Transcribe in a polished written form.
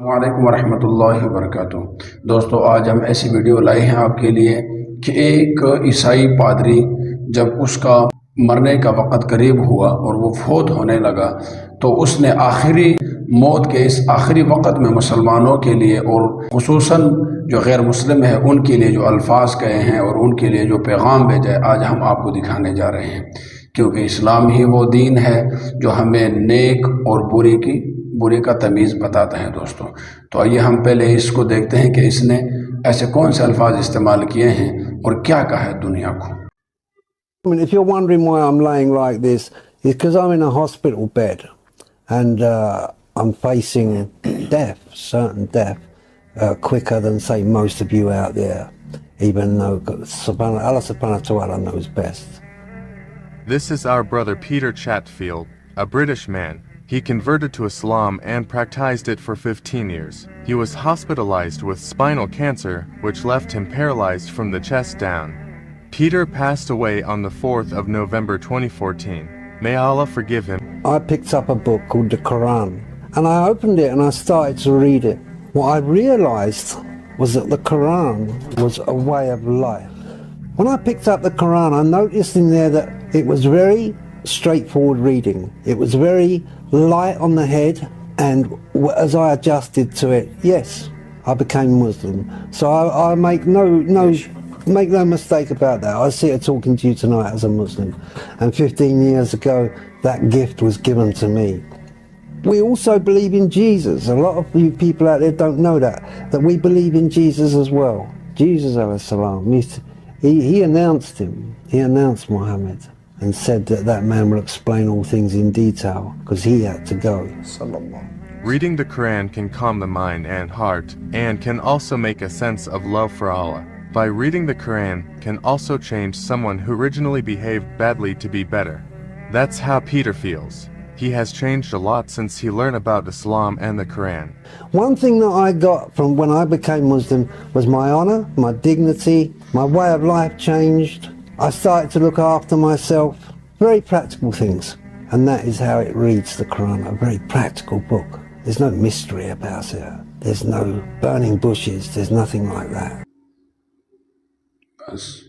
वालेकुम वरहमतुल्लाहि वबरकातुहू। दोस्तों, आज हम ऐसी वीडियो लाए हैं आपके लिए कि एक ईसाई पादरी जब उसका मरने का वक़्त करीब हुआ और वो फौत होने लगा तो उसने आखिरी मौत के इस आखिरी वक़्त में मुसलमानों के लिए और खुसूसन जो गैर मुस्लिम है उनके लिए जो अल्फाज कहे हैं और उनके लिए जो पैगाम भेजा है आज हम आपको दिखाने जा रहे हैं, क्योंकि इस्लाम ही वो दीन है जो हमें नेक और बुरे का तमीज़ बताता है। दोस्तों, तो आइए हम पहले इसको देखते हैं कि इसने ऐसे कौन से अल्फाज इस्तेमाल किए हैं और क्या कहा है दुनिया को। I mean, if you're wondering why I'm laying like this, it's because I'm in a hospital bed and I'm facing death, certain death, quicker than, say, most of you out there, even though Allah subhanahu wa ta'ala knows best. This is our brother Peter Chatfield, a British man. He converted to Islam and practiced it for 15 years. He was hospitalized with spinal cancer, which left him paralyzed from the chest down. Peter passed away on the 4th of November 2014. May Allah forgive him. I picked up a book called the Quran and I opened it and I started to read it. What I realized was that the Quran was a way of life. When I picked up the Quran, I noticed in there that it was very straightforward reading. It was very light on the head, and as I adjusted to it, yes, I became Muslim. So I make no mistake about that. I sit here talking to you tonight as a Muslim, and 15 years ago that gift was given to me. We also believe in Jesus. A lot of you people out there don't know that we believe in Jesus as well. Jesus alayhi salam, he announced him. He announced Muhammad and said that that man will explain all things in detail because he had to go. Reading the Quran can calm the mind and heart, and can also make a sense of love for Allah. By reading the Quran can also change someone who originally behaved badly to be better. That's how Peter feels. He has changed a lot since he learned about Islam and the Quran. One thing that I got from when I became Muslim was my honor, my dignity, my way of life changed. I started to look after myself, very practical things. And that is how it reads, the Quran, a very practical book. There's no mystery about it. There's no burning bushes, there's nothing like that. Bas.